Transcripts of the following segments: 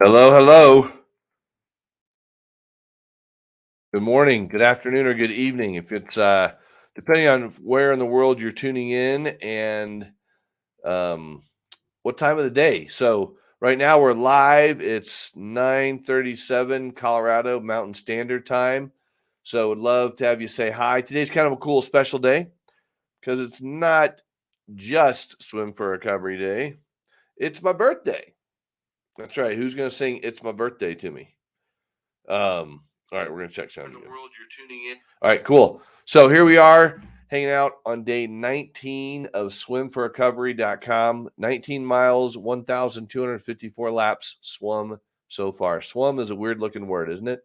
Hello, hello. Good morning, good afternoon, or good evening. If it's depending on where in the world you're tuning in and um what time of the day. So right now we're live. It's 9:37 Colorado Mountain Standard Time. So would love to have you say hi. Today's kind of a cool special day because it's not just Swim for Recovery Day. It's my birthday. That's right. Who's gonna sing It's My Birthday to me? All right, we're gonna check sound. In the world you're tuning in. All right, cool. So here we are hanging out on day 19 of swimforrecovery.com. 19 miles, 1,254 laps swum so far. Swum is a weird looking word, isn't it?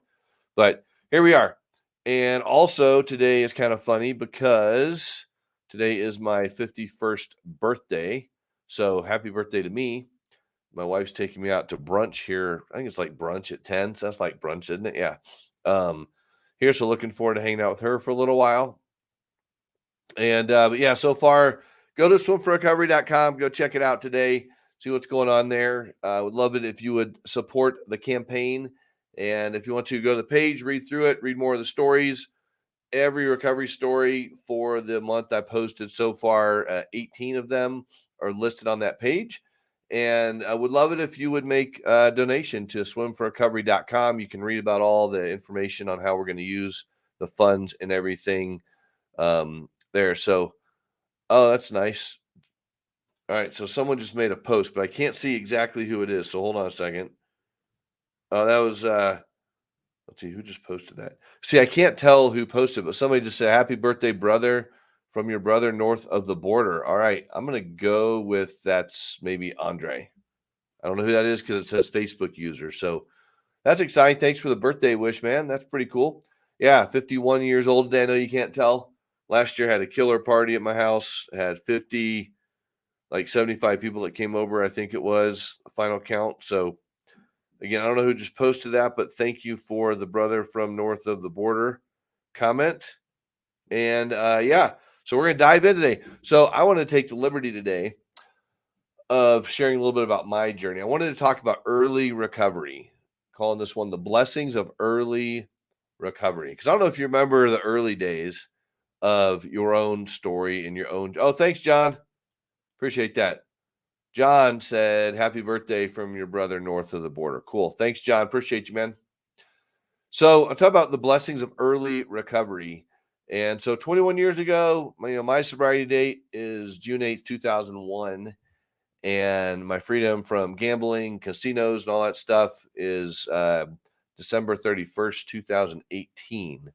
But here we are. And also today is kind of funny because today is my 51st birthday. So happy birthday to me. My wife's taking me out to brunch here. I think it's like brunch at 10. So that's like brunch, isn't it? Yeah. Um, Here, so looking forward to hanging out with her for a little while. And but yeah, so far, go to swimforrecovery.com, go check it out today, see what's going on there. I would love it if you would support the campaign. And if you want to go to the page, read through it, read more of the stories. Every recovery story for the month I posted so far, 18 of them are listed on that page. And I would love it if you would make a donation to swimforrecovery.com. You can read about all the information on how we're going to use the funds and everything there. So, oh, that's nice. All right. So someone just made a post, but I can't see exactly who it is. So hold on a second. Oh, that was let's see who just posted that. See, I can't tell who posted, but somebody just said, "Happy birthday, brother, from your brother north of the border." All right, I'm gonna go with that's maybe Andre. I don't know who that is because it says Facebook user. So that's exciting. Thanks for the birthday wish, man. That's pretty cool. Yeah, 51 years old today. I know you can't tell. Last year I had a killer party at my house. I had 50, like 75 people that came over. I think it was a final count. So again, I don't know who just posted that, but thank you for the brother from north of the border comment. And yeah, so we're going to dive in today. So I want to take the liberty today of sharing a little bit about my journey. I wanted to talk about early recovery, calling this one the blessings of early recovery. Because I don't know if you remember the early days of your own story and your own. Oh, thanks, John. Appreciate that. John said, "Happy birthday from your brother north of the border." Cool. Thanks, John. Appreciate you, man. So I'm talking about the blessings of early recovery. And so 21 years ago, my sobriety date is June 8th, 2001. And my freedom from gambling, casinos, and all that stuff is December 31st, 2018.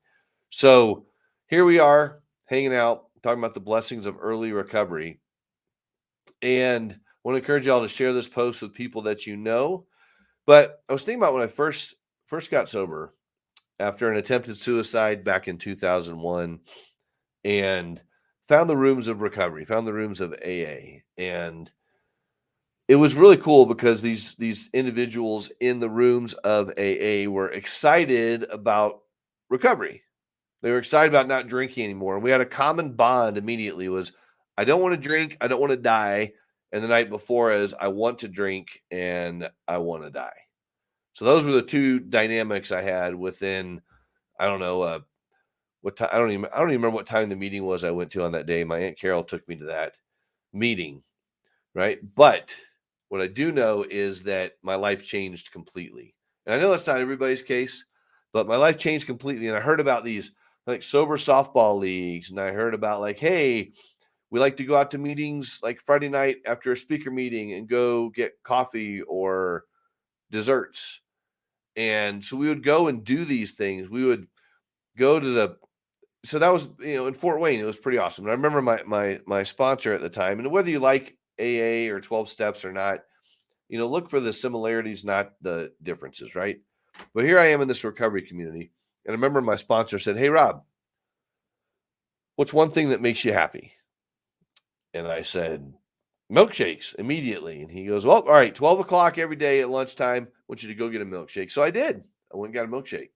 So here we are hanging out, talking about the blessings of early recovery. And I want to encourage y'all to share this post with people that you know. But I was thinking about when I first got sober after an attempted suicide back in 2001 and found the rooms of recovery, found the rooms of AA. And it was really cool because these individuals in the rooms of AA were excited about recovery. They were excited about not drinking anymore. And we had a common bond immediately was I don't want to drink, I don't want to die. And the night before is I want to drink and I want to die. So those were the two dynamics I had within I don't know what time I don't even remember what time the meeting was I went to on that day. My Aunt Carol took me to that meeting, right? But what I do know is that my life changed completely. And I know that's not everybody's case, but my life changed completely. And I heard about these like sober softball leagues, and I heard about like, hey, we like to go out to meetings like Friday night after a speaker meeting and go get coffee or desserts. And so we would go and do these things. We would go to the so that was in Fort Wayne. It was pretty awesome. And I remember my sponsor at the time, and whether you like AA or 12 steps or not, look for the similarities, not the differences, right? But here I am in this recovery community, and I remember my sponsor said, "Hey Rob, what's one thing that makes you happy?" And I said, "Milkshakes," immediately. And he goes, "Well, all right, 12 o'clock every day at lunchtime, I want you to go get a milkshake." So I did. I went and got a milkshake.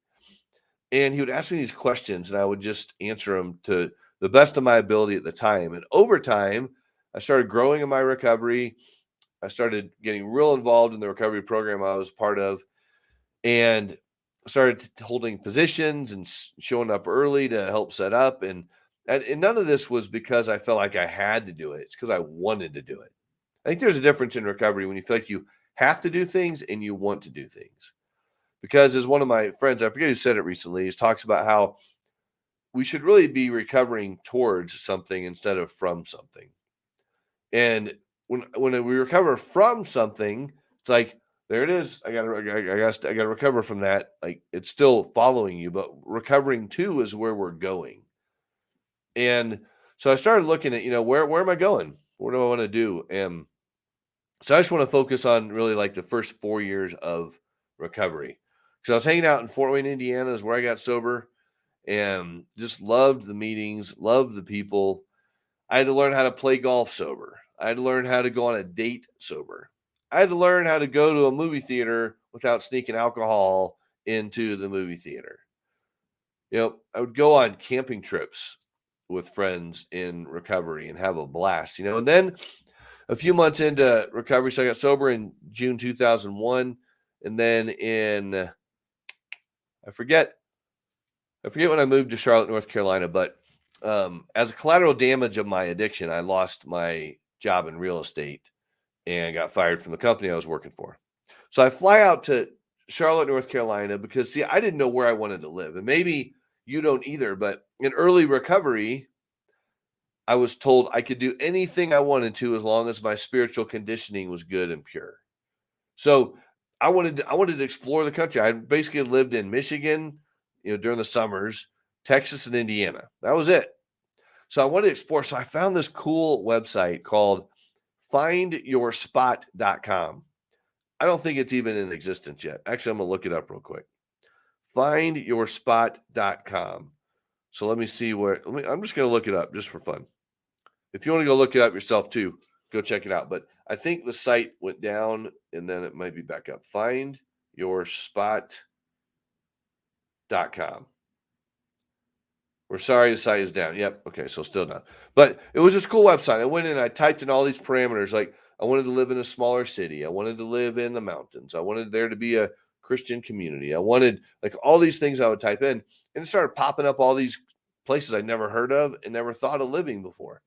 And he would ask me these questions, and I would just answer them to the best of my ability at the time. And over time, I started growing in my recovery. I started getting real involved in the recovery program I was part of, and started holding positions and showing up early to help set up. And none of this was because I felt like I had to do it. It's because I wanted to do it. I think there's a difference in recovery when you feel like you have to do things and you want to do things. Because as one of my friends, I forget who said it recently, he talks about how we should really be recovering towards something instead of from something. And when we recover from something, it's like there it is. I gotta recover from that. Like it's still following you, but recovering to is where we're going. And so I started looking at, where am I going? What do I want to do? And so I just want to focus on really like the first 4 years of recovery. So I was hanging out in Fort Wayne, Indiana, is where I got sober, and just loved the meetings, loved the people. I had to learn how to play golf sober. I had to learn how to go on a date sober. I had to learn how to go to a movie theater without sneaking alcohol into the movie theater. I would go on camping trips with friends in recovery and have a blast, and then a few months into recovery, so I got sober in June 2001. And then I forget when I moved to Charlotte, North Carolina, but as a collateral damage of my addiction, I lost my job in real estate and got fired from the company I was working for. So I fly out to Charlotte, North Carolina, because see, I didn't know where I wanted to live. And maybe you don't either, but in early recovery, I was told I could do anything I wanted to as long as my spiritual conditioning was good and pure. So I wanted to explore the country. I basically lived in Michigan, during the summers, Texas and Indiana. That was it. So I wanted to explore. So I found this cool website called findyourspot.com. I don't think it's even in existence yet. Actually, I'm going to look it up real quick. Findyourspot.com. So let me see I'm just going to look it up just for fun. If you want to go look it up yourself too, go check it out. But I think the site went down and then it might be back up. Findyourspot.com. We're sorry the site is down. Yep. Okay. So still down. But it was this cool website. I went in and I typed in all these parameters. Like I wanted to live in a smaller city. I wanted to live in the mountains. I wanted there to be a Christian community. I wanted like all these things I would type in. And it started popping up all these places I'd never heard of and never thought of living before.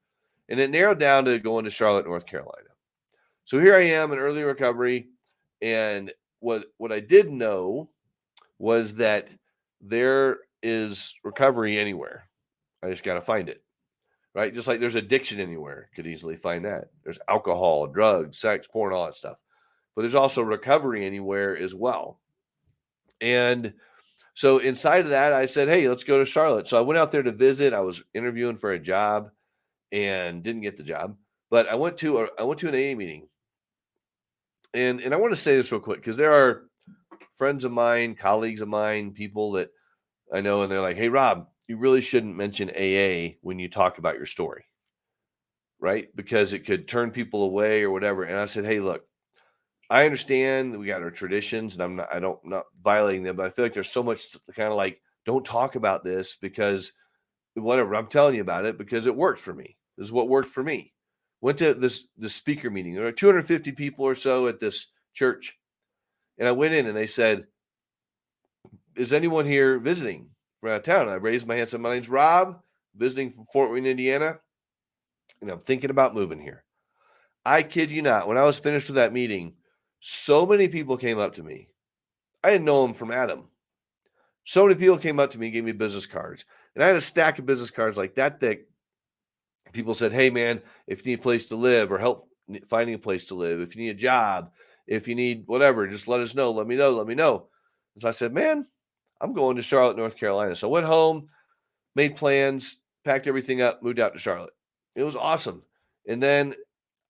And it narrowed down to going to Charlotte, North Carolina. So here I am in early recovery. And what I did know was that there is recovery anywhere. I just got to find it, right? Just like there's addiction anywhere, could easily find that. There's alcohol, drugs, sex, porn, all that stuff. But there's also recovery anywhere as well. And so inside of that, I said, hey, let's go to Charlotte. So I went out there to visit. I was interviewing for a job and didn't get the job. But I went to an AA meeting. And I want to say this real quick because there are friends of mine, colleagues of mine, people that I know, and they're like, hey, Rob, you really shouldn't mention AA when you talk about your story, right? Because it could turn people away or whatever. And I said, hey, look, I understand that we got our traditions and I'm not violating them, but I feel like there's so much kind of like, don't talk about this because whatever, I'm telling you about it because it worked for me. This is what worked for me. Went to this speaker meeting. There were 250 people or so at this church. And I went in and they said, is anyone here visiting from out of town? And I raised my hand and said, my name's Rob, visiting from Fort Wayne, Indiana, and I'm thinking about moving here. I kid you not. When I was finished with that meeting, so many people came up to me. I didn't know them from Adam. So many people came up to me and gave me business cards. And I had a stack of business cards like that thick. People said, hey, man, if you need a place to live or help finding a place to live, if you need a job, if you need whatever, just let us know. Let me know. Let me know. And so I said, man, I'm going to Charlotte, North Carolina. So I went home, made plans, packed everything up, moved out to Charlotte. It was awesome. And then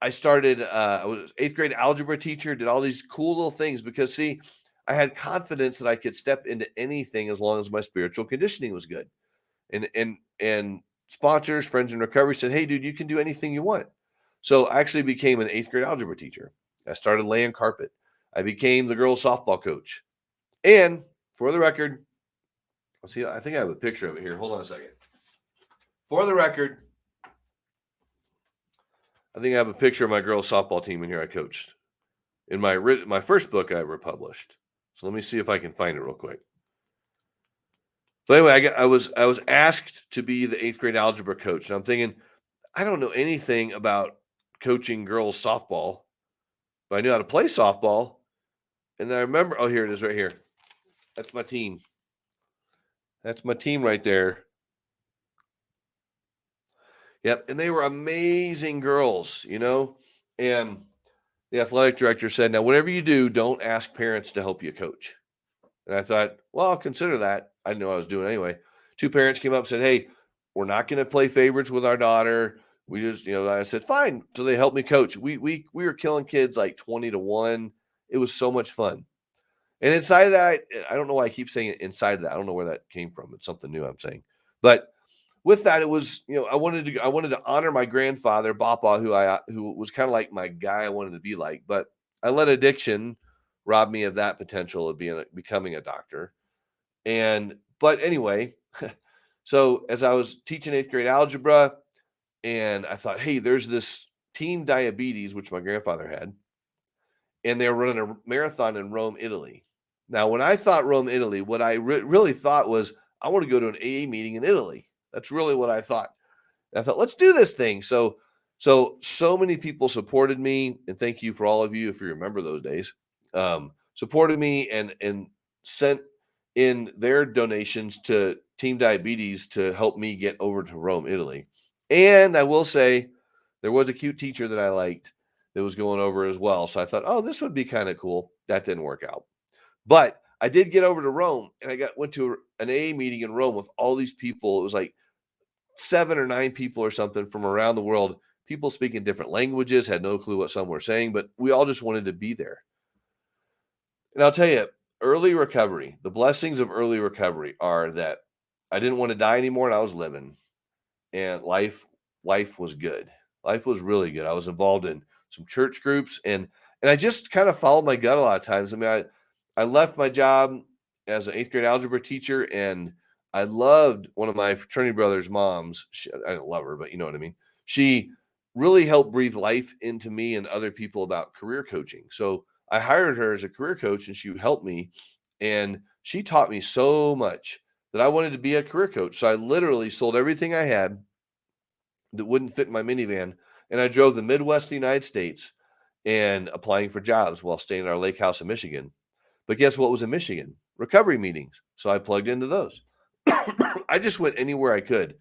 I started, I was eighth grade algebra teacher, did all these cool little things because see, I had confidence that I could step into anything as long as my spiritual conditioning was good. And sponsors, friends in recovery said, hey, dude, you can do anything you want. So I actually became an eighth grade algebra teacher. I started laying carpet. I became the girls' softball coach. And for the record, see, I think I have a picture of it here. Hold on a second. For the record, I think I have a picture of my girls softball team in here I coached in my first book I ever published. So let me see if I can find it real quick. But anyway, I was asked to be the 8th grade algebra coach, and I'm thinking, I don't know anything about coaching girls softball, but I knew how to play softball. And then I remember, oh, here it is right here. That's my team. That's my team right there. Yep. And they were amazing girls, And the athletic director said, now, whatever you do, don't ask parents to help you coach. And I thought, well, I'll consider that. I didn't know what I was doing anyway. 2 parents came up and said, hey, we're not going to play favorites with our daughter. We just, I said, fine. So they helped me coach. We were killing kids like 20-1. It was so much fun. And inside of that, I don't know why I keep saying it inside of that. I don't know where that came from. It's something new I'm saying. But with that, it was, I wanted to honor my grandfather, Bapa, who was kind of like my guy I wanted to be like. But I let addiction rob me of that potential of becoming a doctor. But anyway, so as I was teaching 8th grade algebra, and I thought, hey, there's this teen diabetes, which my grandfather had, and they were running a marathon in Rome, Italy. Now, when I thought Rome, Italy, what I really thought was, I want to go to an AA meeting in Italy. That's really what I thought. And I thought, let's do this thing. So many people supported me, and thank you for all of you if you remember those days. Supported me and sent in their donations to Team Diabetes to help me get over to Rome, Italy. And I will say, there was a cute teacher that I liked that was going over as well. So I thought, oh, this would be kind of cool. That didn't work out. But I did get over to Rome, and I went to an AA meeting in Rome with all these people. It was like 7 or 9 people or something from around the world. People speaking different languages, had no clue what some were saying, but we all just wanted to be there. And I'll tell you, early recovery, the blessings of early recovery are that I didn't want to die anymore, and I was living, and life was good. Life was really good. I was involved in some church groups, and I just kind of followed my gut a lot of times. I mean, I left my job as an 8th grade algebra teacher, and I loved one of my fraternity brother's moms. I didn't love her, but you know what I mean. She really helped breathe life into me and other people about career coaching. So I hired her as a career coach, and she helped me, and she taught me so much that I wanted to be a career coach. So I literally sold everything I had that wouldn't fit in my minivan, and I drove the Midwest of the United States and applying for jobs while staying at our lake house in Michigan. But guess what was in Michigan? Recovery meetings. So I plugged into those. I just went anywhere I could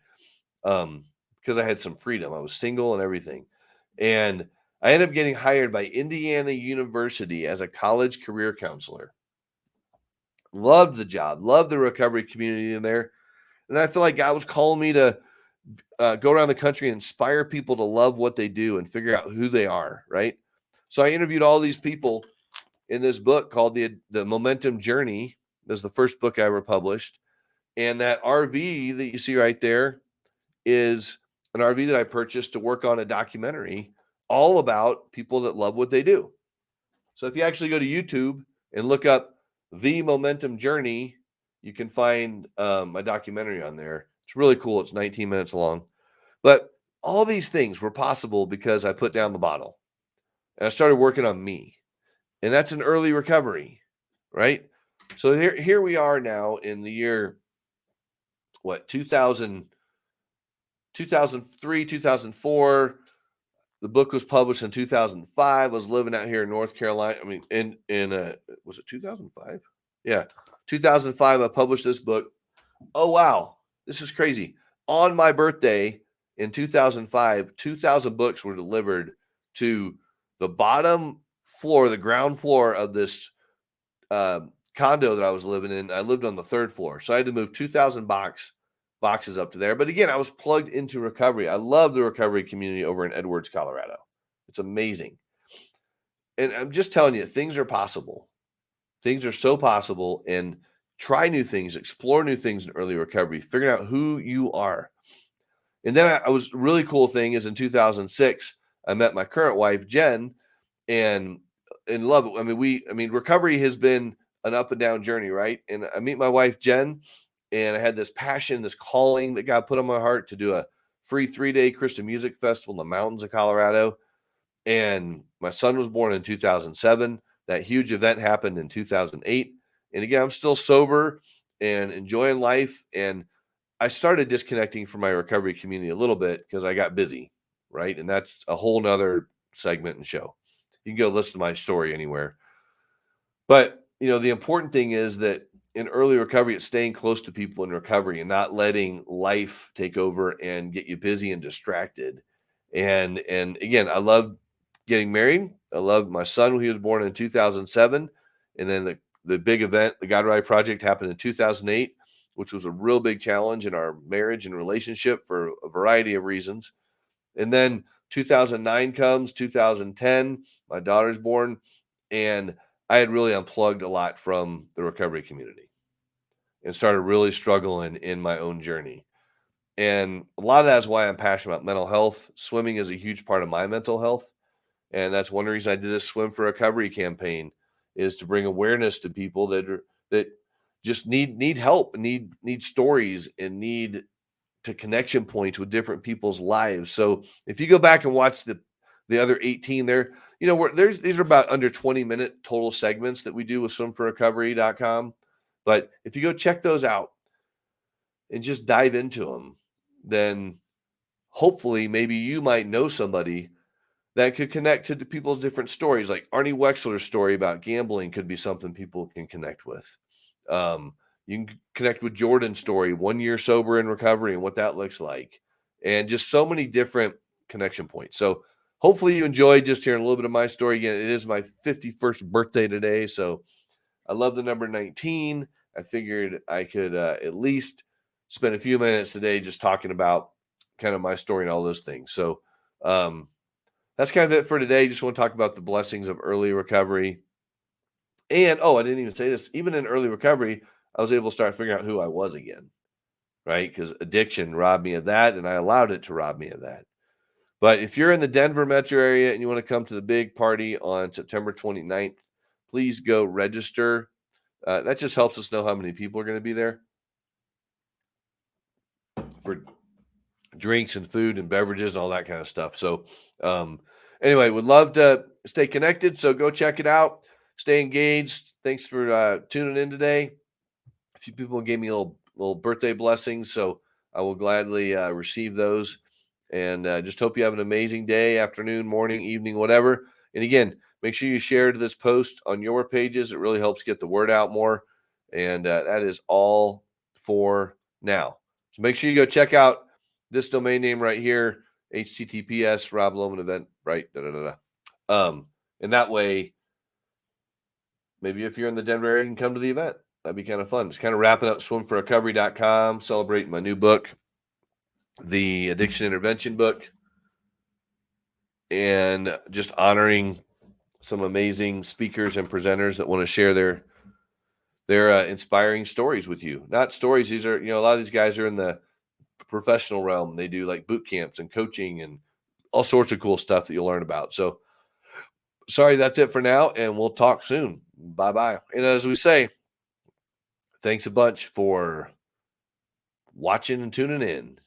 because I had some freedom. I was single and everything. And I ended up getting hired by Indiana University as a college career counselor. Loved the job, loved the recovery community in there. And I feel like God was calling me to go around the country and inspire people to love what they do and figure out who they are, right? So I interviewed all these people in this book called the Momentum Journey. This is the first book I ever published. And that RV that you see right there is an RV that I purchased to work on a documentary all about people that love what they do. So if you actually go to YouTube and look up The Momentum Journey, you can find my documentary on there. It's really cool. It's 19 minutes long. But all these things were possible because I put down the bottle and I started working on me. And that's an early recovery, right? So here we are now in the year, 2000, 2003, 2004. The book was published in 2005. I was living out here in North Carolina. I mean, was it 2005? Yeah, 2005. I published this book. Oh, wow. This is crazy. On my birthday in 2005, 2,000 books were delivered to the bottom floor, the ground floor of this condo that I was living in. I lived on the 3rd floor. So I had to move 2,000 boxes up to there. But again, I was plugged into recovery. I love the recovery community over in Edwards, Colorado. It's amazing. And I'm just telling you, things are possible. Things are so possible. And try new things, explore new things in early recovery, figuring out who you are. And then I was really cool thing is in 2006, I met my current wife, Jen, and love it. I mean, recovery has been an up and down journey, right? And I meet my wife, Jen, and I had this passion, this calling that God put on my heart to do a free 3-day Christian music festival in the mountains of Colorado. And my son was born in 2007. That huge event happened in 2008. And again, I'm still sober and enjoying life. And I started disconnecting from my recovery community a little bit because I got busy, right? And that's a whole nother segment and show. You can go listen to my story anywhere. But, the important thing is that in early recovery, it's staying close to people in recovery and not letting life take over and get you busy and distracted. And again, I love getting married. I love my son when he was born in 2007. And then the big event, the God Ride Project, happened in 2008, which was a real big challenge in our marriage and relationship for a variety of reasons. And then 2009 comes, 2010, my daughter's born, and I had really unplugged a lot from the recovery community and started really struggling in my own journey. And a lot of that is why I'm passionate about mental health. Swimming is a huge part of my mental health. And that's one reason I did this Swim for Recovery campaign, is to bring awareness to people that just need help, need stories, and need to connection points with different people's lives. So if you go back and watch the other 18 there, these are about under 20-minute total segments that we do with swimforrecovery.com. But if you go check those out and just dive into them, then hopefully maybe you might know somebody that could connect to the people's different stories. Like Arnie Wexler's story about gambling could be something people can connect with. You can connect with Jordan's story, 1 year sober in recovery, and what that looks like, and just so many different connection points. So hopefully you enjoyed just hearing a little bit of my story. Again, it is my 51st birthday today, so I love the number 19. I figured I could at least spend a few minutes today just talking about kind of my story and all those things. So that's kind of it for today. Just want to talk about the blessings of early recovery. And I didn't even say this. Even in early recovery, I was able to start figuring out who I was again, right? Because addiction robbed me of that, and I allowed it to rob me of that. But if you're in the Denver metro area and you want to come to the big party on September 29th, please go register. That just helps us know how many people are going to be there for drinks and food and beverages and all that kind of stuff. So anyway, would love to stay connected. So go check it out. Stay engaged. Thanks for tuning in today. A few people gave me little birthday blessings, so I will gladly receive those. And just hope you have an amazing day, afternoon, morning, evening, whatever. And again, make sure you share this post on your pages. It really helps get the word out more. And that is all for now. So make sure you go check out this domain name right here, HTTPS Rob Lohman event, right? And that way, maybe if you're in the Denver area, you can come to the event. That'd be kind of fun. Just kind of wrapping up swimforrecovery.com, celebrating my new book, the addiction intervention book, and just honoring some amazing speakers and presenters that want to share their inspiring stories with you. Not stories. These are, a lot of these guys are in the professional realm. They do like boot camps and coaching and all sorts of cool stuff that you'll learn about. So sorry, that's it for now. And we'll talk soon. Bye-bye. And as we say, thanks a bunch for watching and tuning in.